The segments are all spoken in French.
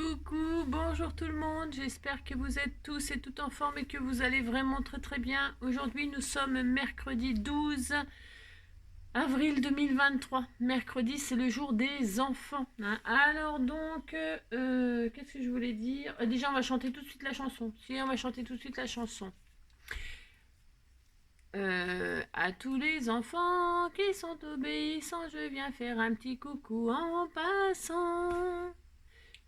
Coucou, bonjour tout le monde, j'espère que vous êtes tous et toutes en forme et que vous allez vraiment très bien. Aujourd'hui nous sommes mercredi 12 avril 2023. Mercredi c'est le jour des enfants, hein. Alors donc, qu'est-ce que je voulais dire? Déjà on va chanter tout de suite la chanson. Si on va chanter tout de suite la chanson. À tous les enfants qui sont obéissants, je viens faire un petit coucou en passant.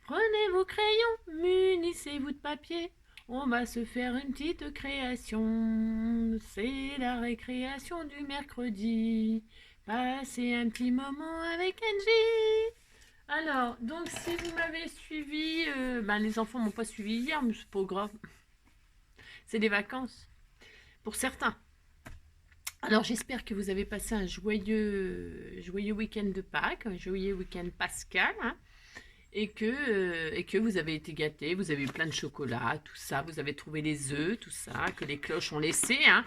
Prenez vos crayons, munissez-vous de papier. On va se faire une petite création. C'est la récréation du mercredi. Passez un petit moment avec Angie. Alors, donc si vous m'avez suivi, les enfants m'ont pas suivi hier, mais c'est pas grave. C'est des vacances. Pour certains. Alors j'espère que vous avez passé un joyeux week-end de Pâques, un joyeux week-end pascal, hein, et que vous avez été gâtés, vous avez eu plein de chocolat, tout ça, vous avez trouvé les œufs, tout ça, que les cloches ont laissé, hein.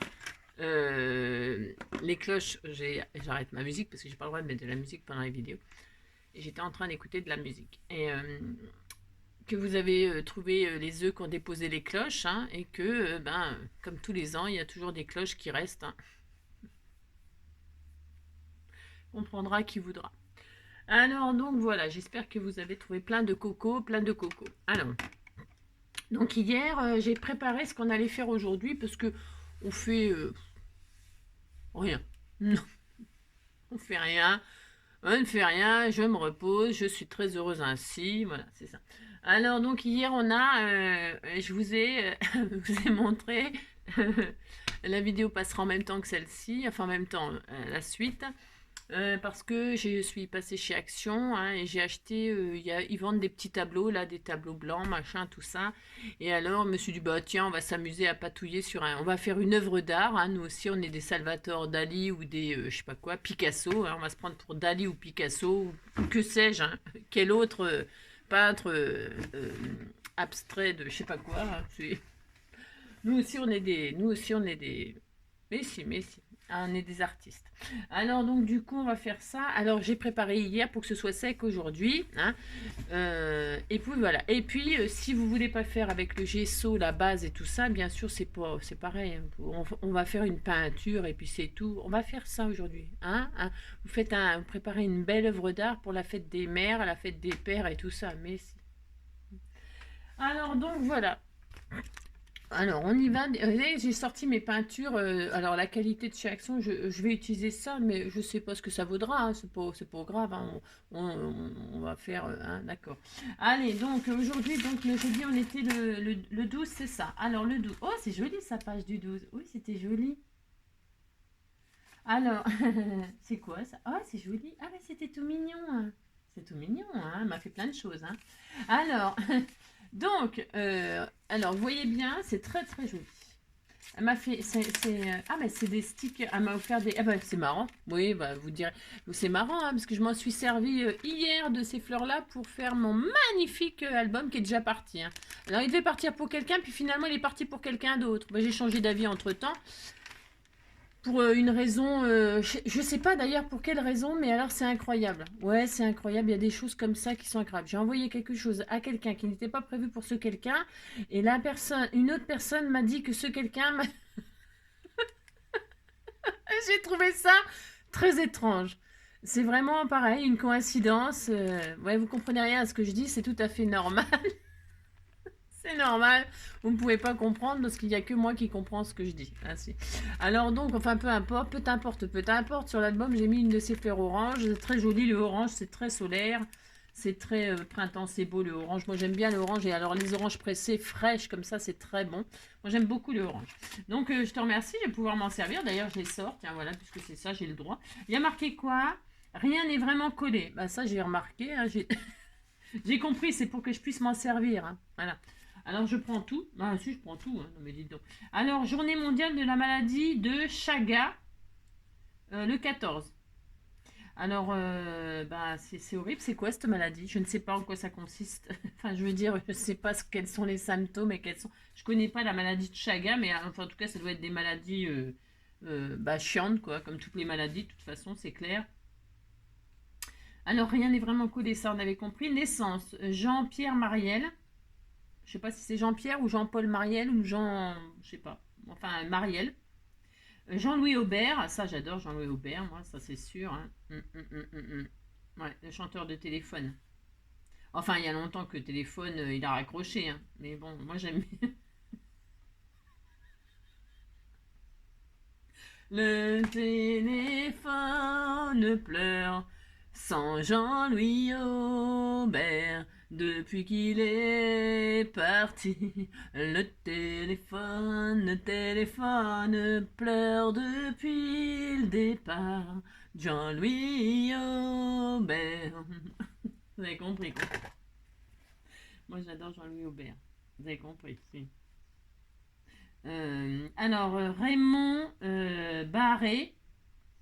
Les cloches, j'arrête ma musique parce que j'ai pas le droit de mettre de la musique pendant les vidéos. Et j'étais en train d'écouter de la musique. Et que vous avez trouvé les œufs qu'ont déposé les cloches, hein, et que, comme tous les ans, il y a toujours des cloches qui restent, hein. On prendra qui voudra. Alors, donc voilà, j'espère que vous avez trouvé plein de coco, plein de coco. Alors, donc hier, j'ai préparé ce qu'on allait faire aujourd'hui parce que on fait rien. Non, on fait rien. On ne fait rien, je me repose, je suis très heureuse ainsi, voilà, c'est ça. Alors donc hier on a, je vous ai, vous ai montré, la vidéo passera en même temps que celle-ci, enfin en même temps la suite. Parce que je suis passée chez Action, hein, et j'ai acheté, ils vendent des petits tableaux, là, des tableaux blancs, machin, tout ça. Et alors, je me suis dit, bah tiens, on va s'amuser à patouiller on va faire une œuvre d'art, hein. Nous aussi, on est des Salvatore Dali ou des, je sais pas quoi, Picasso, hein. On va se prendre pour Dali ou Picasso, ou que sais-je, hein. Quel autre peintre abstrait de je sais pas quoi, hein. Nous aussi, on est des, mais si. Ah, on est des artistes. Alors, donc, du coup, on va faire ça. Alors, j'ai préparé hier pour que ce soit sec aujourd'hui, hein. Et puis, voilà. Et puis, si vous voulez pas faire avec le gesso, la base et tout ça, bien sûr, c'est pareil, hein. On va faire une peinture et puis c'est tout. On va faire ça aujourd'hui, hein, hein. Vous préparez une belle œuvre d'art pour la fête des mères, la fête des pères et tout ça. Mais si. Alors, donc, voilà. Alors, on y va. J'ai sorti mes peintures. Alors, la qualité de chez Action, je vais utiliser ça, mais je sais pas ce que ça vaudra, hein. C'est pas grave, hein. On va faire, hein, d'accord. Allez, donc aujourd'hui, donc le jeudi, on était le 12, c'est ça. Alors, le 12. Oh, c'est joli sa page du 12. Oui, c'était joli. Alors, c'est quoi ça? Oh, c'est joli. Ah, mais c'était tout mignon, hein. C'est tout mignon, hein. Elle m'a fait plein de choses, hein. Alors, donc, alors, vous voyez bien, c'est très joli. Elle m'a fait, ah, mais c'est des sticks. Elle m'a offert des, ah, bah, c'est marrant. Oui, bah, vous direz, c'est marrant, hein, parce que je m'en suis servi hier de ces fleurs-là pour faire mon magnifique album qui est déjà parti, hein. Alors, il devait partir pour quelqu'un, puis finalement, il est parti pour quelqu'un d'autre. Bah, j'ai changé d'avis entre-temps. Pour une raison, je sais pas d'ailleurs pour quelle raison, mais alors c'est incroyable. Ouais, c'est incroyable, il y a des choses comme ça qui sont incroyables. J'ai envoyé quelque chose à quelqu'un qui n'était pas prévu pour ce quelqu'un, et une autre personne m'a dit que ce quelqu'un, j'ai trouvé ça très étrange. C'est vraiment pareil, une coïncidence. Ouais, vous comprenez rien à ce que je dis, c'est tout à fait normal. C'est normal, vous ne pouvez pas comprendre parce qu'il n'y a que moi qui comprends ce que je dis. Ainsi. Alors donc, enfin peu importe, peu importe, sur l'album j'ai mis une de ces fleurs orange, c'est très joli le orange, c'est très solaire, c'est très printemps, c'est beau le orange. Moi j'aime bien le orange et alors les oranges pressées, fraîches comme ça, c'est très bon. Moi j'aime beaucoup le orange. Donc je te remercie, je vais pouvoir m'en servir, d'ailleurs je les sors, tiens voilà, puisque c'est ça, j'ai le droit. Il y a marqué quoi? Rien n'est vraiment collé. Bah ça j'ai remarqué, hein, j'ai compris, c'est pour que je puisse m'en servir, hein. Voilà. Alors je prends tout. Ah si, je prends tout, hein. Non mais dites donc. Alors, journée mondiale de la maladie de Chaga, le 14. Alors, c'est horrible. C'est quoi cette maladie? Je ne sais pas en quoi ça consiste. Enfin, je veux dire, je ne sais pas quels sont les symptômes et quels sont. Je connais pas la maladie de Chaga, mais enfin, en tout cas, ça doit être des maladies chiantes, quoi, comme toutes les maladies, de toute façon, c'est clair. Alors, rien n'est vraiment codé, ça on avait compris. Naissance, Jean-Pierre Mariel. Je sais pas si c'est Jean-Pierre ou Jean-Paul Mariel ou Jean... Je sais pas. Enfin, Mariel. Jean-Louis Aubert, ça j'adore Jean-Louis Aubert, moi, ça c'est sûr. Hein. Ouais, le chanteur de téléphone. Enfin, il y a longtemps que téléphone, il a raccroché. Hein. Mais bon, moi j'aime bien. Le téléphone pleure sans Jean-Louis Aubert depuis qu'il est parti. Le téléphone pleure depuis le départ. Jean-Louis Aubert. Vous avez compris quoi. Moi j'adore Jean-Louis Aubert. Vous avez compris, si. Alors, Raymond Barré.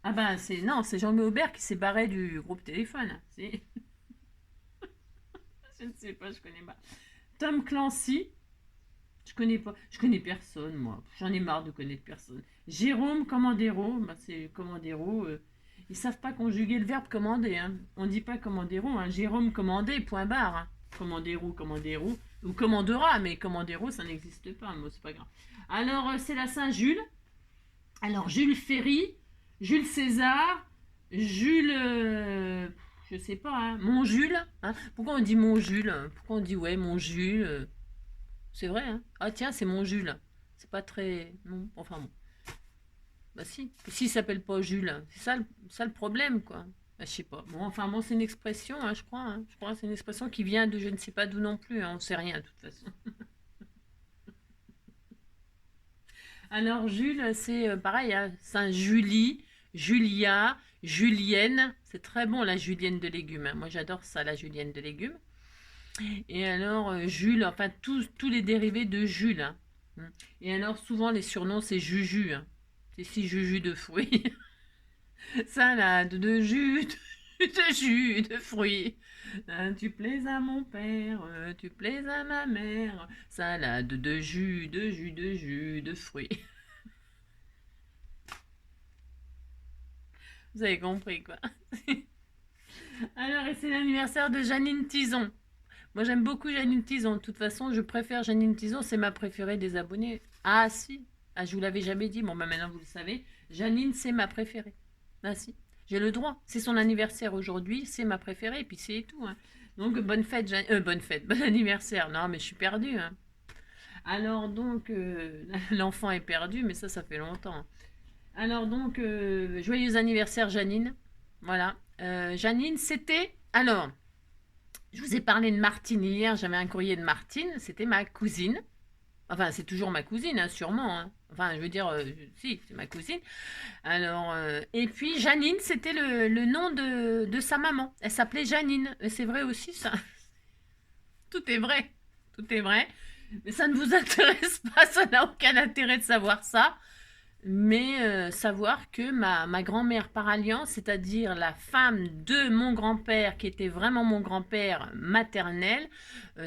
Ah ben, c'est non, c'est Jean-Louis Aubert qui s'est barré du groupe Téléphone. Je ne sais pas, je connais pas. Tom Clancy. Je connais pas. Je connais personne, moi. J'en ai marre de connaître personne. Jérôme Commandero. Bah, c'est Commandero. Ils savent pas conjuguer le verbe commander. Hein. On dit pas Commandero. Hein. Jérôme Commandé, point barre. Hein. Commandero. Ou Commandera, mais Commandero, ça n'existe pas. Mais c'est pas grave. Alors, c'est la Saint-Jules. Alors, Jules Ferry, Jules César, Jules. Je sais pas, hein, mon Jules. Hein. Pourquoi on dit mon Jules? Pourquoi on dit ouais, mon Jules? C'est vrai, hein. Ah, tiens, c'est mon Jules. C'est pas très. Non, enfin bon. Bah, si. S'il s'appelle pas Jules, c'est ça le problème, quoi. Bah, je sais pas. Bon, enfin, bon, c'est une expression, hein, je crois. Hein. Je crois que c'est une expression qui vient de je ne sais pas d'où non plus. Hein. On sait rien, de toute façon. Alors, Jules, c'est pareil, hein, Saint-Julie, Julia, Julienne. C'est très bon, la julienne de légumes. Hein. Moi, j'adore ça, la julienne de légumes. Et alors, Jules, enfin, tous les dérivés de Jules. Hein. Et alors, souvent, les surnoms, c'est Juju. Hein. C'est si Juju de fruits. Salade de jus, de jus, de fruits. Tu plais à mon père, tu plais à ma mère. Salade de jus, de fruits. Vous avez compris quoi. Alors, et c'est l'anniversaire de Janine Tison. Moi, j'aime beaucoup Janine Tison. De toute façon, je préfère Janine Tison. C'est ma préférée des abonnés. Ah, si. Ah, je vous l'avais jamais dit. Bon, bah, maintenant, vous le savez. Janine, c'est ma préférée. Ah, si. J'ai le droit. C'est son anniversaire aujourd'hui. C'est ma préférée. Et puis, c'est tout. Hein. Donc, bonne fête, bonne fête. Bon anniversaire. Non, mais je suis perdue. Hein. Alors, donc, l'enfant est perdu. Mais ça fait longtemps. Alors, donc, joyeux anniversaire, Janine. Voilà. Janine, c'était... Alors, je vous ai parlé de Martine hier, j'avais un courrier de Martine, c'était ma cousine. Enfin, c'est toujours ma cousine, hein, sûrement. Hein. Enfin, je veux dire, si, c'est ma cousine. Alors, et puis Janine, c'était le nom de sa maman. Elle s'appelait Janine. Et c'est vrai aussi, ça. Tout est vrai. Tout est vrai. Mais ça ne vous intéresse pas, ça n'a aucun intérêt de savoir ça. Mais savoir que ma grand-mère par alliance, c'est-à-dire la femme de mon grand-père, qui était vraiment mon grand-père maternel,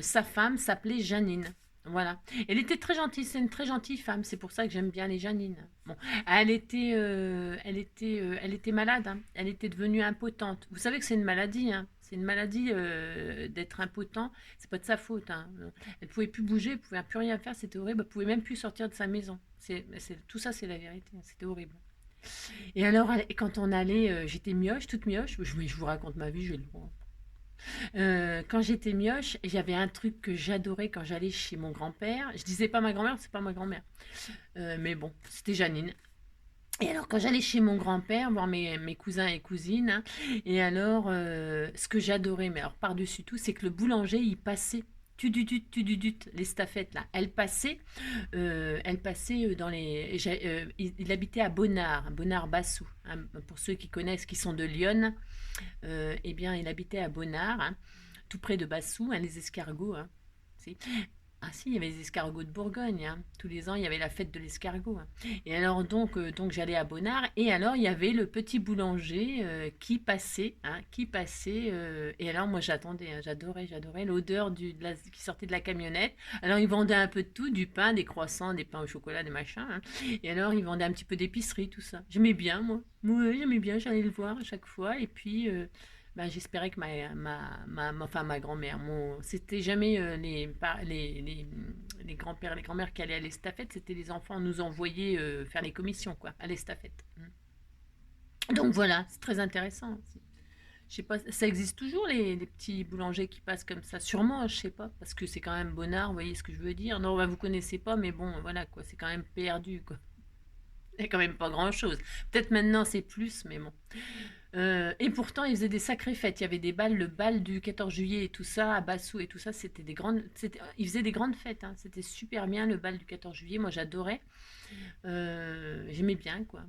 sa femme s'appelait Janine. Voilà. Elle était très gentille, c'est une très gentille femme, c'est pour ça que j'aime bien les Janines. Bon, elle était malade, hein. Elle était devenue impotente. Vous savez que c'est une maladie, hein. C'est une maladie d'être impotent. C'est pas de sa faute. Hein. Elle pouvait plus bouger, elle pouvait plus rien faire, c'était horrible. Elle pouvait même plus sortir de sa maison. Tout ça, c'est la vérité. C'était horrible. Et alors, quand on allait, j'étais mioche, toute mioche. Je vous raconte ma vie, j'ai le droit. Quand j'étais mioche, j'avais un truc que j'adorais quand j'allais chez mon grand-père. Je disais pas ma grand-mère, c'est pas ma grand-mère. Mais bon, c'était Janine. Et alors, quand j'allais chez mon grand-père, voir mes cousins et cousines, hein, et alors, ce que j'adorais, mais alors par-dessus tout, c'est que le boulanger, il passait. Tududut, les stafettes là, elle passait dans les. Il habitait à Bonnard-Bassou. Hein, pour ceux qui connaissent, qui sont de Lyon, eh bien, il habitait à Bonnard, hein, tout près de Bassou, hein, les escargots. Hein, ah si, il y avait les escargots de Bourgogne. Hein. Tous les ans, il y avait la fête de l'escargot. Hein. Et alors donc j'allais à Bonnard. Et alors, il y avait le petit boulanger qui passait. Hein, et alors, moi, j'attendais. Hein, j'adorais l'odeur qui sortait de la camionnette. Alors, il vendait un peu de tout, du pain, des croissants, des pains au chocolat, des machins. Hein. Et alors, il vendait un petit peu d'épicerie, tout ça. J'aimais bien, moi. Moi, j'aimais bien, j'allais le voir à chaque fois. Et puis... Bah, j'espérais que enfin, ma grand-mère, c'était jamais les grands-pères, les grands-mères qui allaient à l'estafette, c'était les enfants, on nous envoyait faire les commissions, quoi, à l'estafette. Donc voilà, c'est très intéressant aussi. Je sais pas, ça existe toujours les petits boulangers qui passent comme ça? Sûrement, je sais pas, parce que c'est quand même Bonnard, vous voyez ce que je veux dire? Non, bah, vous connaissez pas, mais bon, voilà, quoi, c'est quand même perdu, quoi. Il y a quand même pas grand-chose. Peut-être maintenant c'est plus, mais bon. Et pourtant, ils faisaient des sacrées fêtes. Il y avait des balles, le bal du 14 juillet et tout ça, à Bassou et tout ça, c'était des grandes. Ils faisaient des grandes fêtes, hein. C'était super bien le bal du 14 juillet. Moi, j'adorais. J'aimais bien, quoi.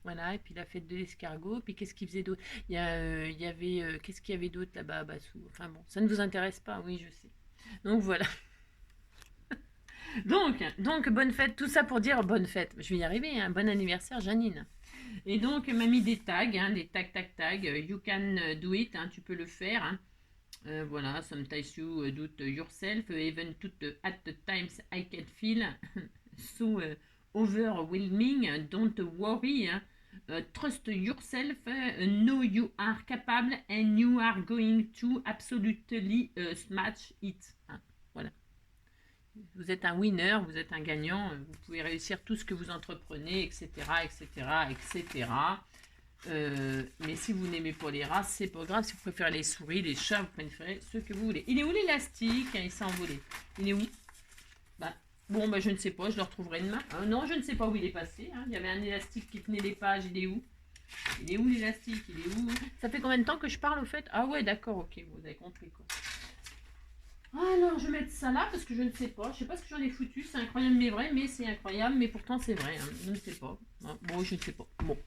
Voilà, et puis la fête de l'escargot. Puis qu'est-ce qu'ils faisaient d'autre? Il y avait. Qu'est-ce qu'il y avait d'autre là-bas à Bassou? Enfin bon, ça ne vous intéresse pas, oui, je sais. Donc voilà. Donc, bonne fête, tout ça pour dire bonne fête. Je vais y arriver, hein. Bon anniversaire, Janine. Et donc, elle m'a mis des tags, hein, des tags. You can do it, hein, tu peux le faire. Hein. Voilà, sometimes you do it yourself, even at the times I can feel so overwhelming. Don't worry, hein. Trust yourself, know you are capable and you are going to absolutely smash it. Hein. Voilà. Vous êtes un winner, vous êtes un gagnant, vous pouvez réussir tout ce que vous entreprenez, etc., etc., etc. Mais si vous n'aimez pas les rats, c'est pas grave. Si vous préférez les souris, les chats, vous préférez ce que vous voulez. Il est où l'élastique? Il s'est envolé. Il est où? Bon, je ne sais pas, je le retrouverai demain. Non, je ne sais pas où il est passé. Hein. Il y avait un élastique qui tenait les pages, il est où? Il est où l'élastique? Il est où? Ça fait combien de temps que je parle au fait? Ah ouais, d'accord, ok, vous avez compris quoi. Alors, je vais mettre ça là parce que je ne sais pas. Je ne sais pas ce que j'en ai foutu. C'est incroyable mais vrai, mais c'est incroyable. Mais pourtant, c'est vrai. Hein. Je ne sais pas. Bon, je ne sais pas. Bon.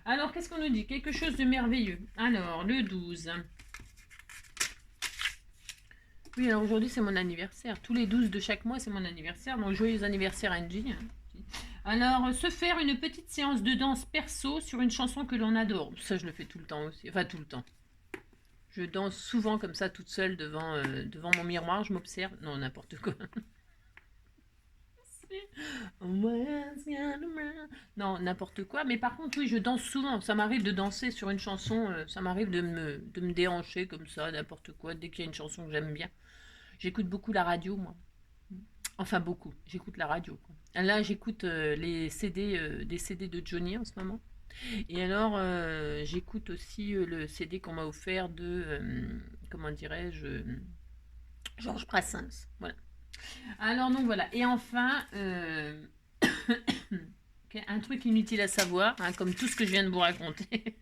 Alors, qu'est-ce qu'on nous dit? Quelque chose de merveilleux. Alors, le 12. Oui, alors aujourd'hui, c'est mon anniversaire. Tous les 12 de chaque mois, c'est mon anniversaire. Donc, joyeux anniversaire, Angie. Alors, se faire une petite séance de danse perso sur une chanson que l'on adore. Ça, je le fais tout le temps aussi. Enfin, tout le temps. Je danse souvent comme ça, toute seule, devant mon miroir. Je m'observe. Non, n'importe quoi. Non, n'importe quoi. Mais par contre, oui, je danse souvent. Ça m'arrive de danser sur une chanson. Ça m'arrive de me déhancher comme ça, n'importe quoi, dès qu'il y a une chanson que j'aime bien. J'écoute beaucoup la radio, moi. Enfin, beaucoup. J'écoute la radio, quoi. Là, j'écoute les CD, des CD de Johnny en ce moment. Et alors, j'écoute aussi le CD qu'on m'a offert de, comment dirais-je, Georges Brassens. Voilà. Alors, donc voilà. Et enfin, un truc inutile à savoir, hein, comme tout ce que je viens de vous raconter.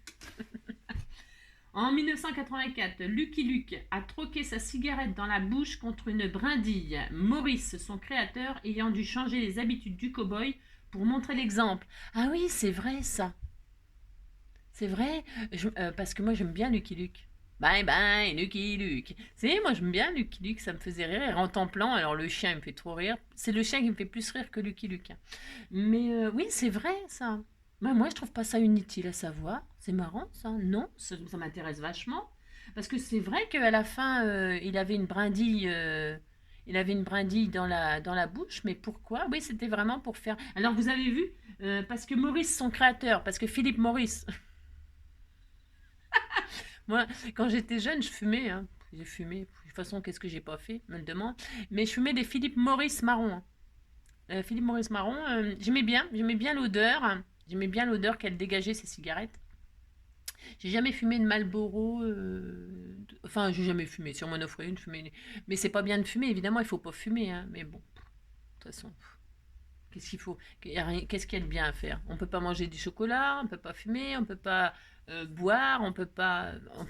En 1984, Lucky Luke a troqué sa cigarette dans la bouche contre une brindille. Maurice, son créateur, ayant dû changer les habitudes du cow-boy pour montrer l'exemple. Ah oui, c'est vrai ça. C'est vrai, parce que moi j'aime bien Lucky Luke. Bye bye, Lucky Luke. C'est moi j'aime bien Lucky Luke, ça me faisait rire. Et en temps plan, alors le chien il me fait trop rire. C'est le chien qui me fait plus rire que Lucky Luke. Mais oui, c'est vrai ça. Moi je trouve pas ça inutile à savoir. C'est marrant ça. Non, ça m'intéresse vachement. Parce que c'est vrai qu'à la fin, il avait une brindille. Il avait une brindille dans la bouche, mais pourquoi? Oui, c'était vraiment pour faire. Alors vous avez vu, parce que Maurice, son créateur, parce que Philippe Maurice, moi, quand j'étais jeune, je fumais. Hein. J'ai fumé. De toute façon, qu'est-ce que j'ai pas fait? Me le demande. Mais je fumais des Philippe Maurice marron. Hein. Philippe Maurice marron, j'aimais bien. J'aimais bien l'odeur. Hein. J'aimais bien l'odeur qu'elle dégageait, ces cigarettes. J'ai jamais fumé de Marlboro. Enfin, j'ai jamais fumé. Si on m'en offrait une, je fumais. Mais c'est pas bien de fumer, évidemment, il faut pas fumer. Hein. Mais bon, de toute façon. Qu'est-ce qu'il faut? Qu'est-ce qu'il y a de bien à faire? On peut pas manger du chocolat, on peut pas fumer, on peut pas boire, on peut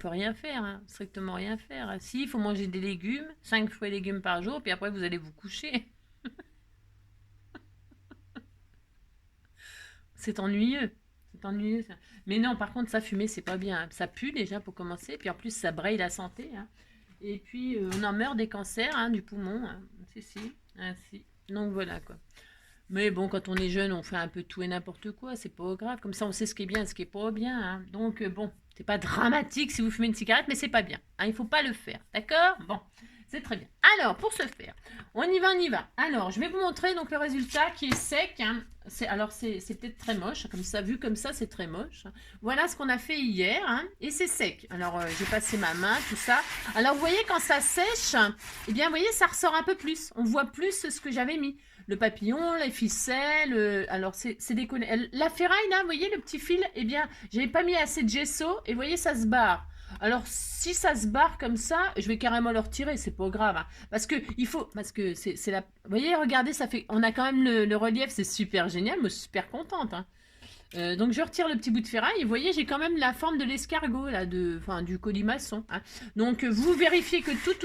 rien faire, hein, strictement rien faire. Si, il faut manger des légumes, 5 fruits et légumes par jour, puis après vous allez vous coucher. C'est ennuyeux. C'est ennuyeux ça. Mais non, par contre, ça fumer, c'est pas bien. Hein. Ça pue déjà pour commencer, puis en plus ça braye la santé. Hein. Et puis on en meurt des cancers hein, du poumon. Hein. Si. Ah, si. Donc voilà quoi. Mais bon, quand on est jeune, on fait un peu tout et n'importe quoi, c'est pas grave. Comme ça, on sait ce qui est bien et ce qui est pas bien. Hein. Donc bon, c'est pas dramatique si vous fumez une cigarette, mais c'est pas bien. Hein, il faut pas le faire, d'accord? Bon, C'est très bien. Alors, pour ce faire, on y va, on y va. Alors, je vais vous montrer donc le résultat qui est sec. Hein. Alors, c'est peut-être très moche. Comme ça, vu comme ça, c'est très moche. Voilà ce qu'on a fait hier. Hein, et c'est sec. Alors, j'ai passé ma main, tout ça. Alors, vous voyez, quand ça sèche, eh bien, vous voyez, ça ressort un peu plus. On voit plus ce que j'avais mis. Le papillon, les ficelles. Alors, c'est déconné. La ferraille, là, vous voyez, le petit fil, eh bien, j'avais pas mis assez de gesso. Et vous voyez, ça se barre. Alors, si ça se barre comme ça, je vais carrément le retirer, c'est pas grave. Hein. Parce que il faut, parce que c'est la... Vous voyez, regardez, ça fait... On a quand même le relief, c'est super génial, moi je suis super contente. Hein. Donc je retire le petit bout de ferraille et vous voyez j'ai quand même la forme de l'escargot là, du colimaçon. Hein. Donc vous vérifiez que tout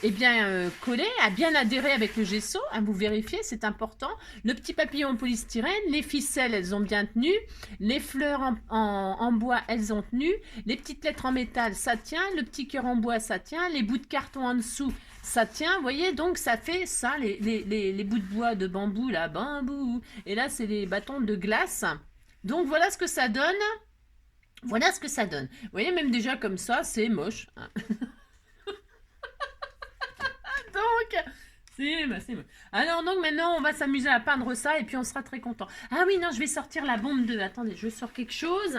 est bien collé, a bien adhéré avec le gesso. Hein, vous vérifiez, c'est important. Le petit papillon en polystyrène, les ficelles elles ont bien tenu, les fleurs en bois elles ont tenu, les petites lettres en métal ça tient, le petit cœur en bois ça tient, les bouts de carton en dessous ça tient, vous voyez, donc ça fait ça, les bouts de bois de bambou là, bambou, et là c'est les bâtons de glace. Donc voilà ce que ça donne. Voilà ce que ça donne. Vous voyez, même déjà comme ça, c'est moche. Hein. Donc, c'est moche. Alors donc maintenant, on va s'amuser à peindre ça et puis on sera très content. Ah oui, non, je vais sortir la bombe de... Attendez, je sors quelque chose.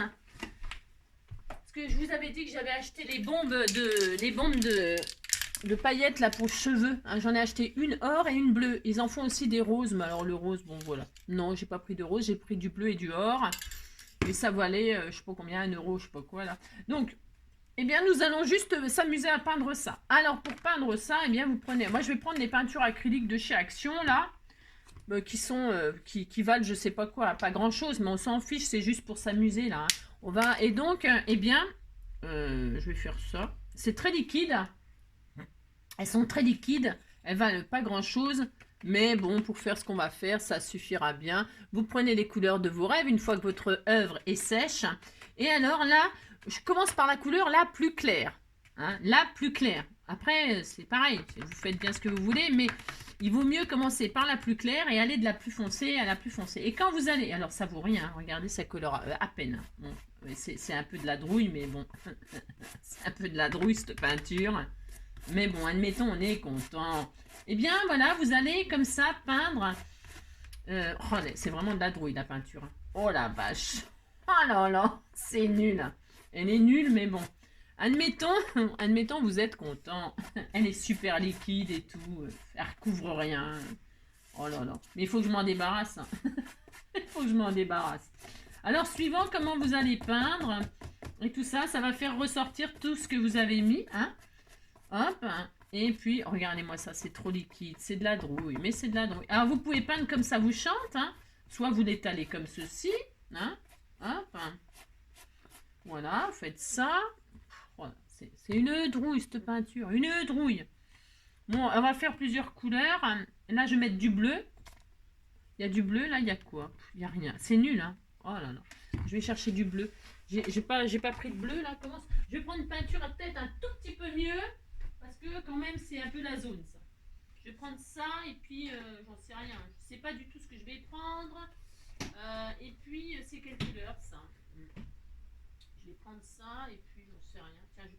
Parce que je vous avais dit que j'avais acheté les bombes de paillettes là pour cheveux. Hein, j'en ai acheté une or et une bleue. Ils en font aussi des roses, mais alors le rose, bon voilà. Non, j'ai pas pris de rose, j'ai pris du bleu et du or. Et ça valait, je sais pas combien, 1 euro, je sais pas quoi là. Donc, eh bien, nous allons juste s'amuser à peindre ça. Alors, pour peindre ça, eh bien, vous prenez... Moi, je vais prendre les peintures acryliques de chez Action là. Qui sont... qui valent je sais pas quoi, pas grand chose, mais on s'en fiche, c'est juste pour s'amuser là. Hein. On va... Et donc, eh bien, je vais faire ça. C'est très liquide. Elles sont très liquides, elles valent pas grand chose, mais bon, pour faire ce qu'on va faire, ça suffira bien. Vous prenez les couleurs de vos rêves une fois que votre œuvre est sèche. Et alors là, je commence par la couleur la plus claire. Hein, la plus claire. Après, c'est pareil, vous faites bien ce que vous voulez, mais il vaut mieux commencer par la plus claire et aller de la plus foncée à la plus foncée. Et quand vous allez, alors ça vaut rien, regardez, ça colore à peine. Bon, c'est un peu de la drouille, mais bon, c'est un peu de la drouille cette peinture. Mais bon, admettons, on est content. Eh bien, voilà, vous allez comme ça peindre. Oh, c'est vraiment de la drouille, la peinture. Oh la vache. Oh là là, c'est nul. Elle est nulle, mais bon. Admettons, vous êtes content. Elle est super liquide et tout. Elle recouvre rien. Oh là là. Mais il faut que je m'en débarrasse. Hein. Il faut que je m'en débarrasse. Alors, suivant comment vous allez peindre et tout ça, ça va faire ressortir tout ce que vous avez mis. Hein. Hop, et puis, regardez-moi ça, c'est trop liquide, c'est de la drouille, mais c'est de la drouille. Alors, vous pouvez peindre comme ça vous chante, hein, soit vous l'étalez comme ceci, hein, hop, voilà, faites ça. Voilà, c'est une drouille, cette peinture, une drouille. Bon, on va faire plusieurs couleurs. Là, je vais mettre du bleu. Il y a du bleu, là, il y a quoi? Il n'y a rien, c'est nul, hein. Oh là là, je vais chercher du bleu. J'ai pas pris de bleu, là, comment... Je vais prendre une peinture peut-être un tout petit peu mieux. Parce que quand même c'est un peu la zone ça. Je vais prendre ça et puis j'en sais rien. Je sais pas du tout ce que je vais prendre. Et puis c'est quelle couleur ça? Je vais prendre ça et puis j'en sais rien. Tiens, je vais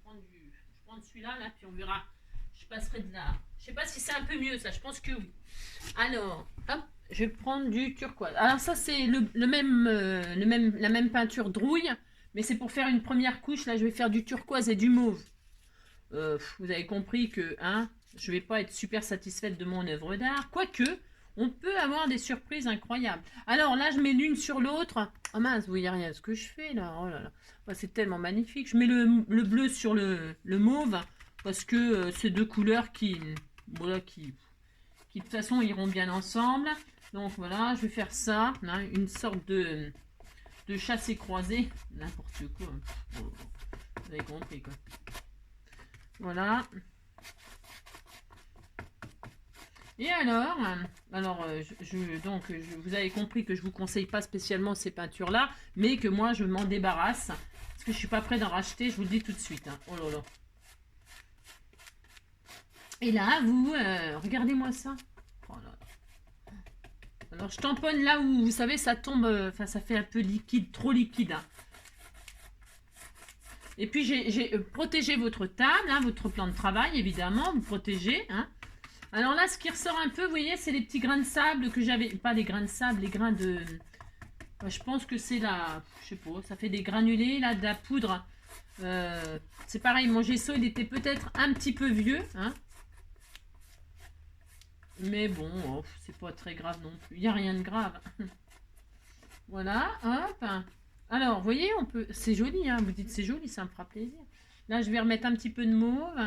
prendre celui-là là puis on verra. Je passerai de là. Je sais pas si c'est un peu mieux ça. Je pense que oui. Alors, hop, je vais prendre du turquoise. Alors ça c'est la même peinture drouille, mais c'est pour faire une première couche. Là je vais faire du turquoise et du mauve. Vous avez compris que hein, je vais pas être super satisfaite de mon œuvre d'art. Quoique, on peut avoir des surprises incroyables. Alors là, je mets l'une sur l'autre. Oh mince, vous voyez rien de ce que je fais là. Oh là là. Oh, c'est tellement magnifique. Je mets le bleu sur le mauve. Parce que c'est deux couleurs voilà, qui de toute façon iront bien ensemble. Donc voilà, je vais faire ça. Hein, une sorte de chassé-croisé. N'importe quoi. Oh, vous avez compris quoi. Voilà. Et alors, vous avez compris que je vous conseille pas spécialement ces peintures-là, mais que moi, je m'en débarrasse. Parce que je suis pas prêt d'en racheter, je vous le dis tout de suite. Hein. Oh là là. Et là, vous, regardez-moi ça. Oh là là. Alors, je tamponne là où, vous savez, ça tombe, enfin, ça fait un peu liquide, trop liquide. Hein. Et puis, j'ai protégé votre table, hein, votre plan de travail, évidemment. Vous protégez. Hein. Alors là, ce qui ressort un peu, vous voyez, c'est les petits grains de sable que j'avais... Pas les grains de sable, les grains de... Je pense que c'est la... Je sais pas, ça fait des granulés, là, de la poudre. C'est pareil, mon gesso, il était peut-être un petit peu vieux. Hein. Mais bon, oh, c'est pas très grave non plus. Il n'y a rien de grave. Voilà, hop. Alors, vous voyez, on peut... C'est joli, hein. Vous dites c'est joli, ça me fera plaisir. Là, je vais remettre un petit peu de mauve.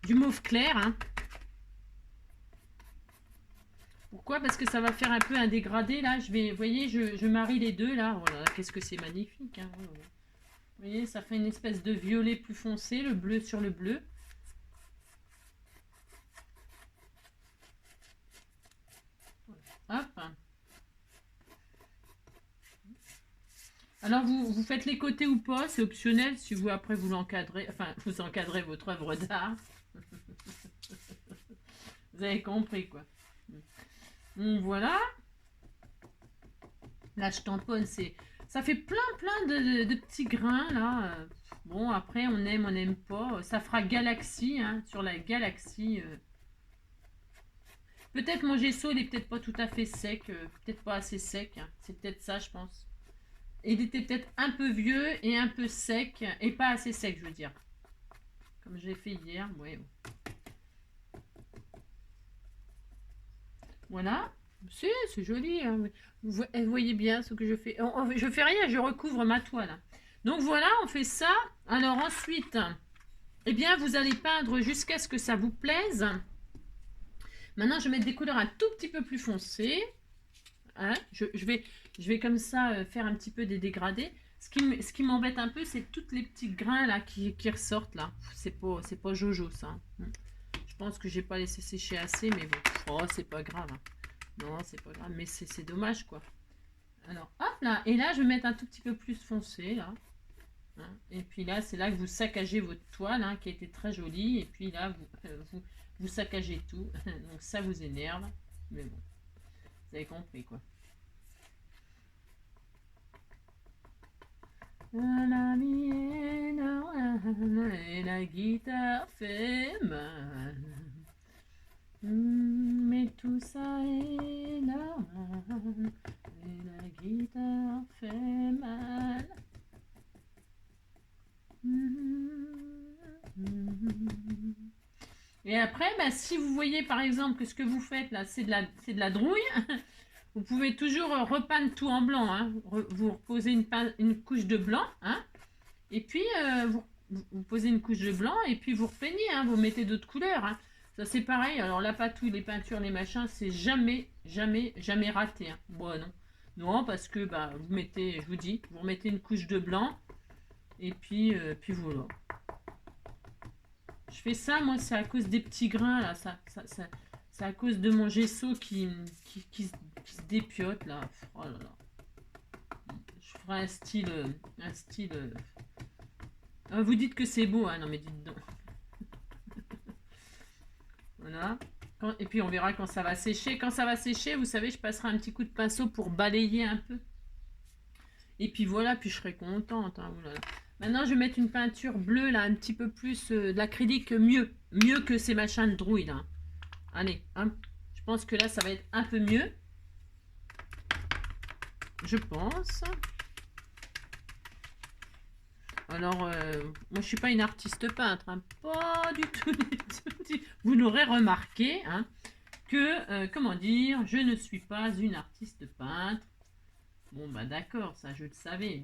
Du mauve clair, hein. Pourquoi? Parce que ça va faire un peu un dégradé, là. Vous voyez, je marie les deux, là. Voilà, qu'est-ce que c'est magnifique, hein. Voilà. Vous voyez, ça fait une espèce de violet plus foncé, le bleu sur le bleu. Hop. Alors, vous faites les côtés ou pas, c'est optionnel si vous, après, vous l'encadrez, enfin, vous encadrez votre œuvre d'art. Vous avez compris, quoi. Donc, voilà. Là, je tamponne, ça fait plein de petits grains, là. Bon, après, on n'aime pas. Ça fera galaxie, hein, sur la galaxie. Peut-être mon gesso, il est peut-être pas tout à fait sec, peut-être pas assez sec. Hein. C'est peut-être ça, je pense. Il était peut-être un peu vieux et un peu sec, et pas assez sec, je veux dire. Comme j'ai fait hier, ouais. Voilà. C'est joli. Hein. Vous voyez bien ce que je fais. Je fais rien, je recouvre ma toile. Donc voilà, on fait ça. Alors ensuite, eh bien, vous allez peindre jusqu'à ce que ça vous plaise. Maintenant, je vais mettre des couleurs un tout petit peu plus foncées. Hein, je vais comme ça faire un petit peu des dégradés. Ce qui m'embête un peu, c'est tous les petits grains là qui ressortent là. C'est pas Jojo ça. Je pense que j'ai pas laissé sécher assez, mais bon, oh, c'est pas grave. Hein. Non, c'est pas grave, mais c'est dommage quoi. Alors hop là, et là je vais mettre un tout petit peu plus foncé là. Hein, et puis là, c'est là que vous saccagez votre toile hein, qui a été très jolie. Et puis là, vous saccagez tout. Donc ça vous énerve. Mais bon, vous avez compris quoi. La mienne et la guitare fait mal. Mais tout ça est normal. Et la guitare fait mal. Et après, bah, si vous voyez par exemple que ce que vous faites là, c'est de la drouille, vous pouvez toujours repeindre tout en blanc. Hein. Vous reposez une couche de blanc, hein. Et puis vous posez une couche de blanc et puis vous repeignez, hein. Vous mettez d'autres couleurs. Hein. Ça c'est pareil. Alors là, pas tous les peintures, les machins, c'est jamais raté. Hein. Bon, non. Non, parce que bah, vous mettez, je vous dis, vous remettez une couche de blanc et puis voilà. Je fais ça, moi, c'est à cause des petits grains, là. C'est à cause de mon gesso qui se dépiote, là. Oh là là. Je ferai un style... vous dites que c'est beau, hein. Non, mais dites donc. Voilà. Et puis, on verra quand ça va sécher. Quand ça va sécher, vous savez, je passerai un petit coup de pinceau pour balayer un peu. Et puis, voilà, puis je serai contente. Hein. Oulala. Maintenant, je vais mettre une peinture bleue, là, un petit peu plus de l'acrylique, mieux que ces machins de drouille, là. Allez, hein. Je pense que là, ça va être un peu mieux. Je pense. Alors, moi, je suis pas une artiste peintre, hein. Pas du tout. Vous l'aurez remarqué, hein, que, comment dire, je ne suis pas une artiste peintre. Bon, bah d'accord, ça, je le savais.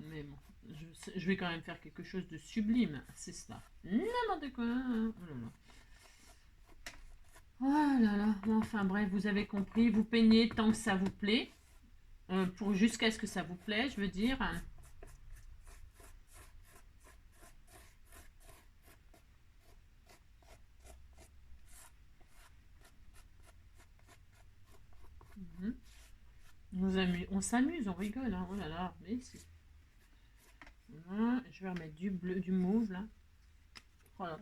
Mais bon, je vais quand même faire quelque chose de sublime. C'est ça. N'importe quoi. Oh là là. Oh là là. Enfin bref, vous avez compris. Vous peignez tant que ça vous plaît. Pour jusqu'à ce que ça vous plaît, je veux dire. On s'amuse, on rigole. Hein. Oh là là. Mais c'est... Voilà. Je vais remettre du bleu, du mauve là. Voilà,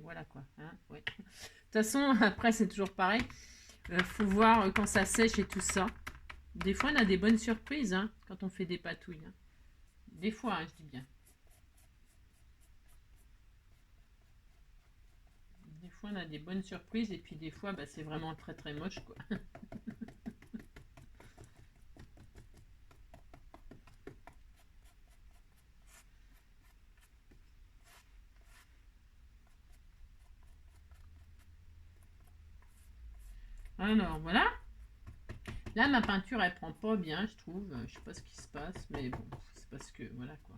voilà quoi. Hein, ouais. De toute façon, après c'est toujours pareil. Faut voir quand ça sèche et tout ça. Des fois, on a des bonnes surprises hein, quand on fait des patouilles. Hein. Des fois, hein, je dis bien. Des fois, on a des bonnes surprises et puis des fois, bah, c'est vraiment très très moche, quoi. Alors, voilà. Là, ma peinture, elle prend pas bien, je trouve. Je sais pas ce qui se passe, mais bon, c'est parce que, voilà, quoi.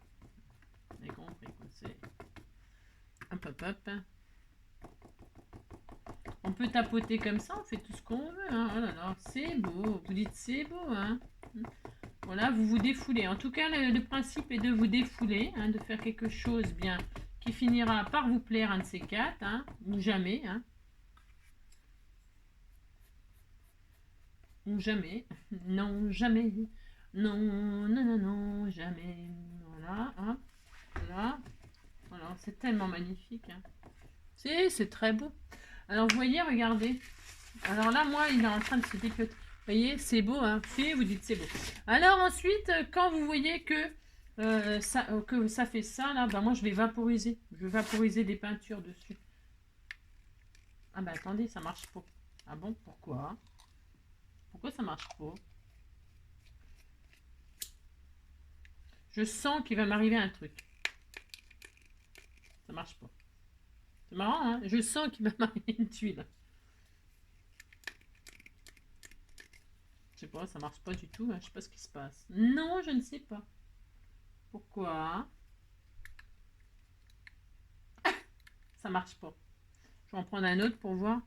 Vous avez compris, quoi. C'est... Hop, hop, hop. On peut tapoter comme ça, on fait tout ce qu'on veut. Hein. Oh là là, c'est beau. Vous dites c'est beau, hein. Voilà, vous vous défoulez. En tout cas, le principe est de vous défouler, hein, de faire quelque chose bien qui finira par vous plaire, un de ces quatre, hein, ou jamais, hein. Ou jamais. Non, jamais. Non, non, non, non, jamais. Voilà, hein. Voilà. Voilà, c'est tellement magnifique. Hein. C'est très beau. Alors, vous voyez, regardez. Alors là, moi, il est en train de se dépeauter. Vous voyez, c'est beau, hein. Si, vous dites c'est beau. Alors ensuite, quand vous voyez que ça fait ça, là, ben moi, je vais vaporiser. Je vais vaporiser des peintures dessus. Ah bah attendez, ça marche pas. Ah bon, pourquoi? Pourquoi ça marche pas? Je sens qu'il va m'arriver un truc. Ça marche pas. C'est marrant, hein? Je sens qu'il va m'arriver une tuile. Je sais pas, ça marche pas du tout. Hein. Je sais pas ce qui se passe. Non, je ne sais pas. Pourquoi? Ça marche pas. Je vais en prendre un autre pour voir.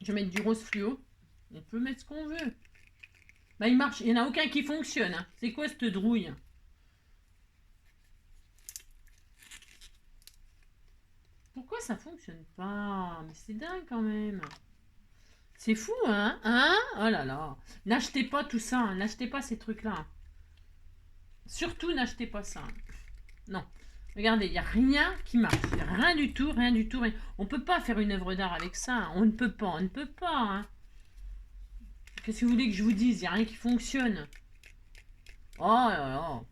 Je vais mettre du rose fluo. On peut mettre ce qu'on veut. Bah, il marche. Il n'y en a aucun qui fonctionne. Hein. C'est quoi cette drouille? Pourquoi ça fonctionne pas? Mais c'est dingue quand même. C'est fou, hein? Hein? Oh là là. N'achetez pas tout ça. Hein. N'achetez pas ces trucs-là. Surtout, n'achetez pas ça. Hein. Non. Regardez, il n'y a rien qui marche. Rien du tout, rien du tout. Rien. On ne peut pas faire une œuvre d'art avec ça. Hein. On ne peut pas, on ne peut pas. Hein. Qu'est-ce que vous voulez que je vous dise? Il n'y a rien qui fonctionne. Oh là là.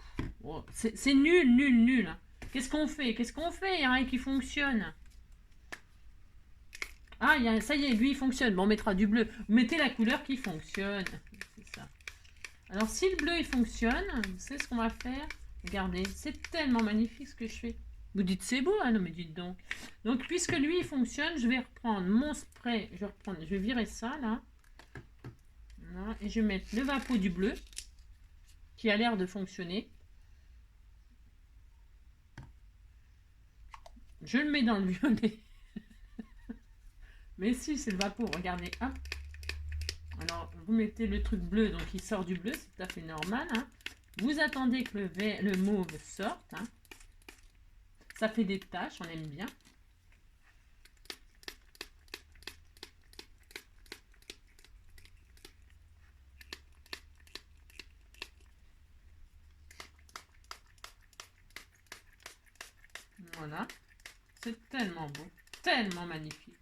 Oh. C'est nul, nul, nul. Qu'est-ce qu'on fait? Qu'est-ce qu'on fait? Il n'y a rien qui fonctionne. Ah, ça y est, lui, il fonctionne. Bon, on mettra du bleu. Vous mettez la couleur qui fonctionne. C'est ça. Alors, si le bleu, il fonctionne, vous savez ce qu'on va faire? Regardez, c'est tellement magnifique ce que je fais. Vous dites c'est beau, hein? Non mais dites donc. Donc puisque lui il fonctionne, je vais reprendre mon spray, je vais virer ça là. Voilà, et je vais mettre le vapeau du bleu qui a l'air de fonctionner. Je le mets dans le violet. Mais si, c'est le vapeau, regardez, hop. Alors vous mettez le truc bleu, donc il sort du bleu, c'est tout à fait normal. Hein. Vous attendez que le mauve sorte. Hein. Ça fait des taches, on aime bien. Voilà. C'est tellement beau, tellement magnifique.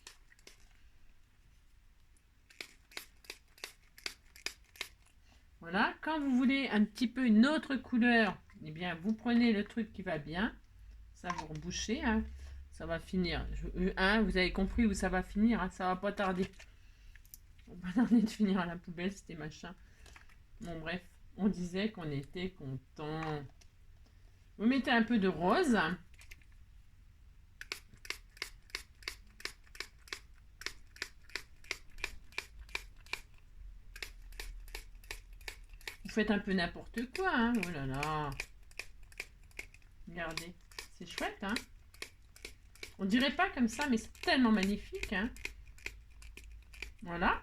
Voilà. Quand vous voulez un petit peu une autre couleur, eh bien, vous prenez le truc qui va bien. Ça, vous rebouchez. Hein. Ça va finir. Hein, vous avez compris où ça va finir. Hein, ça va pas tarder. On va pas tarder de finir à la poubelle, c'était machin. Bon, bref. On disait qu'on était content. Vous mettez un peu de rose. Vous faites un peu n'importe quoi. Hein. Oh là là. Regardez. C'est chouette, hein. On dirait pas comme ça, mais c'est tellement magnifique, hein. Voilà.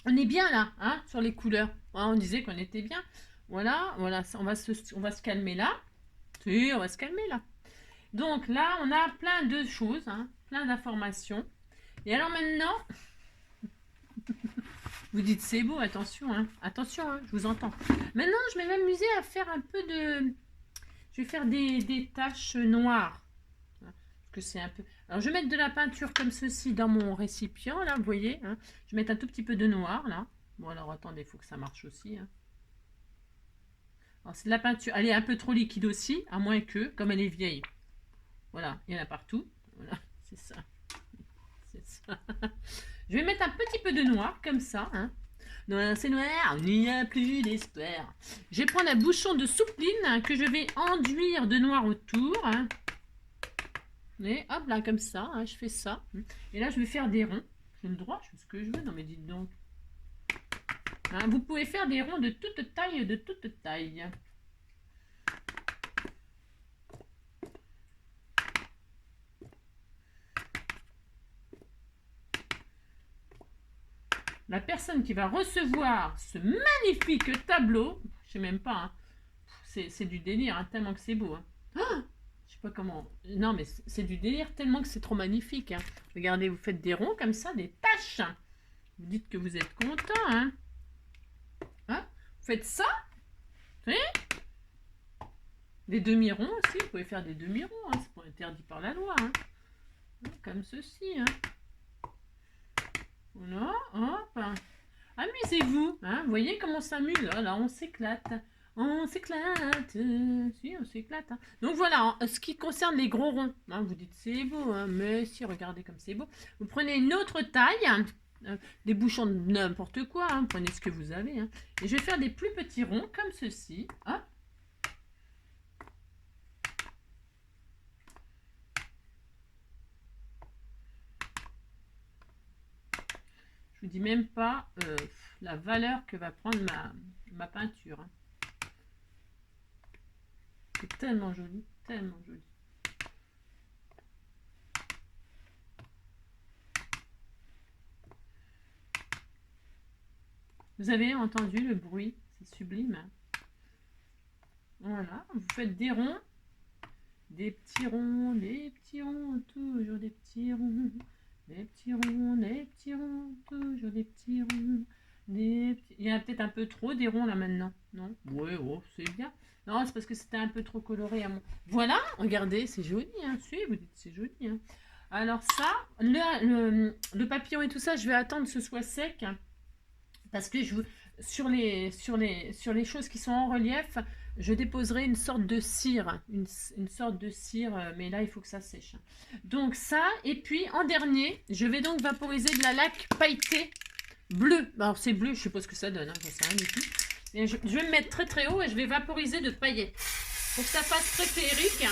On est bien là, hein, sur les couleurs. On disait qu'on était bien. Voilà, voilà, on va se calmer là. Si, on va se calmer là. Donc là, on a plein de choses, hein, plein d'informations. Et alors maintenant, vous dites c'est beau, attention, hein, attention, hein, je vous entends. Maintenant, je vais m'amuser à faire un peu de... Je vais faire des taches noires. Parce que c'est un peu... Alors, je vais mettre de la peinture comme ceci dans mon récipient, là, vous voyez. Hein. Je vais mettre un tout petit peu de noir, là. Bon, alors attendez, il faut que ça marche aussi. Hein. C'est de la peinture. Elle est un peu trop liquide aussi, à moins que, comme elle est vieille. Voilà, il y en a partout. Voilà, c'est ça. C'est ça. Je vais mettre un petit peu de noir, comme ça. Hein. Noir, c'est noir, il n'y a plus d'espoir. Je vais prendre un bouchon de soupline que je vais enduire de noir autour. Hein. Et hop là, comme ça, hein, je fais ça. Et là, je vais faire des ronds. J'ai le droit, je fais ce que je veux. Non mais dites donc. Hein, vous pouvez faire des ronds de toute taille, de toute taille. La personne qui va recevoir ce magnifique tableau, je sais même pas, hein, c'est du délire, hein, tellement que c'est beau. Hein. Oh, je sais pas comment. Non, mais c'est du délire tellement que c'est trop magnifique. Hein. Regardez, vous faites des ronds comme ça, des taches. Vous dites que vous êtes content. Hein. Hein, vous faites ça. Vous voyez, des demi-ronds aussi. Vous pouvez faire des demi-ronds. Hein, c'est pas interdit par la loi. Hein. Comme ceci. Hein. Voilà, hop. Amusez-vous. Hein. Vous voyez comment on s'amuse. Oh là, on s'éclate. On s'éclate, si on s'éclate. Hein. Donc voilà, en ce qui concerne les gros ronds, hein, vous dites c'est beau, hein, mais si, regardez comme c'est beau. Vous prenez une autre taille, des bouchons de n'importe quoi, hein, prenez ce que vous avez. Hein, et je vais faire des plus petits ronds comme ceci. Hop. Je vous dis même pas la valeur que va prendre ma peinture. Hein. C'est tellement joli, tellement joli. Vous avez entendu le bruit, c'est sublime. Voilà, vous faites des ronds, des petits ronds, toujours des petits ronds, des petits ronds, des petits ronds, toujours des petits ronds. Il y a peut-être un peu trop des ronds là maintenant, non? Ouais, oh, c'est bien. Non, c'est parce que c'était un peu trop coloré à mon... Voilà, regardez, c'est joli, hein. Si, vous dites c'est joli, hein. Alors ça, le papillon et tout ça, je vais attendre que ce soit sec, hein, parce que sur les choses qui sont en relief, je déposerai une sorte de cire, une sorte de cire, mais là il faut que ça sèche. Donc ça, et puis en dernier, je vais donc vaporiser de la laque pailletée bleue. Alors c'est bleu, je sais pas ce que ça donne, hein, j'en sais rien du tout. Et je vais me mettre très très haut et je vais vaporiser de paillettes pour que ça fasse très féerique.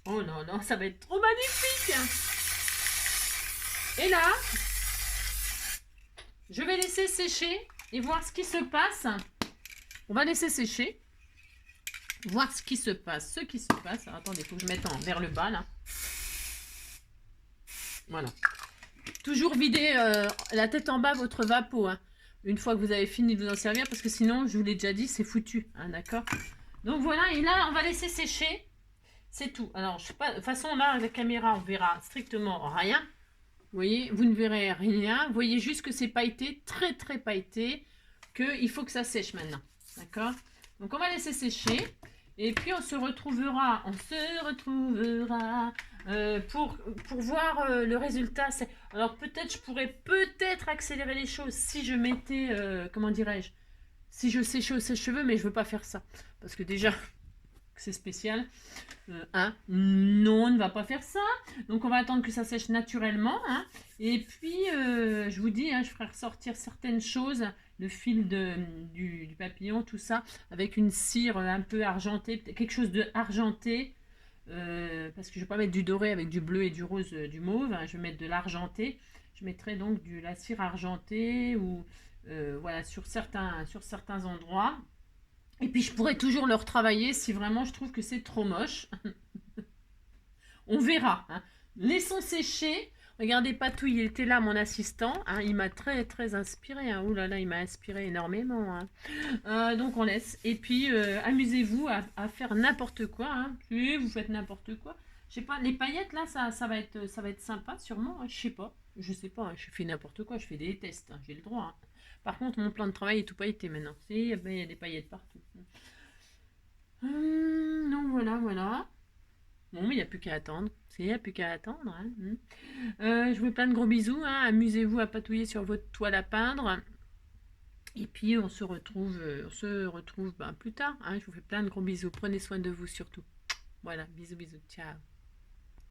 Oh non, non, ça va être trop magnifique. Et là, je vais laisser sécher et voir ce qui se passe. On va laisser sécher, voir ce qui se passe. Alors, attendez, il faut que je mette vers le bas, là. Voilà. Toujours vider la tête en bas votre vapeau, hein, une fois que vous avez fini de vous en servir, parce que sinon, je vous l'ai déjà dit, c'est foutu, hein, d'accord? Donc voilà, et là, on va laisser sécher. C'est tout. Alors, je sais pas, de toute façon, là, la caméra, on verra strictement rien. Vous voyez, vous ne verrez rien. Vous voyez juste que c'est pailleté, très très pailleté, qu'il faut que ça sèche maintenant. D'accord? Donc, on va laisser sécher. Et puis, on se retrouvera pour voir le résultat. Alors, peut-être, je pourrais accélérer les choses si je mettais, comment dirais-je, si je séchais au sèche-cheveux, mais je ne veux pas faire ça. Parce que déjà... c'est spécial. Hein, non, on ne va pas faire ça. Donc, on va attendre que ça sèche naturellement. Hein. Et puis, je vous dis, hein, je ferai ressortir certaines choses, le fil du papillon, tout ça, avec une cire un peu argentée, quelque chose de argenté. Parce que je ne vais pas mettre du doré avec du bleu et du rose, du mauve. Hein, je vais mettre de l'argenté. Je mettrai donc de la cire argentée ou voilà, sur certains endroits. Et puis, je pourrais toujours le retravailler si vraiment je trouve que c'est trop moche. On verra. Hein. Laissons sécher. Regardez, Patou, il était là, mon assistant. Hein. Il m'a très, très inspiré. Hein. Ouh là là, il m'a inspiré énormément. Hein. Donc, on laisse. Et puis, amusez-vous à faire n'importe quoi. Hein. Puis, vous faites n'importe quoi. Je sais pas, les paillettes, là, ça va être sympa, sûrement. Hein. Je sais pas. Je sais pas. Hein. Je fais n'importe quoi. Je fais des tests. Hein. J'ai le droit. Hein. Par contre, mon plan de travail est tout pailleté maintenant. Il y a des paillettes partout. Donc voilà, voilà. Bon, mais il n'y a plus qu'à attendre. Il n'y a plus qu'à attendre. Hein. Je vous fais plein de gros bisous. Hein. Amusez-vous à patouiller sur votre toile à peindre. Et puis on se retrouve ben, plus tard. Hein. Je vous fais plein de gros bisous. Prenez soin de vous surtout. Voilà, bisous, bisous. Ciao.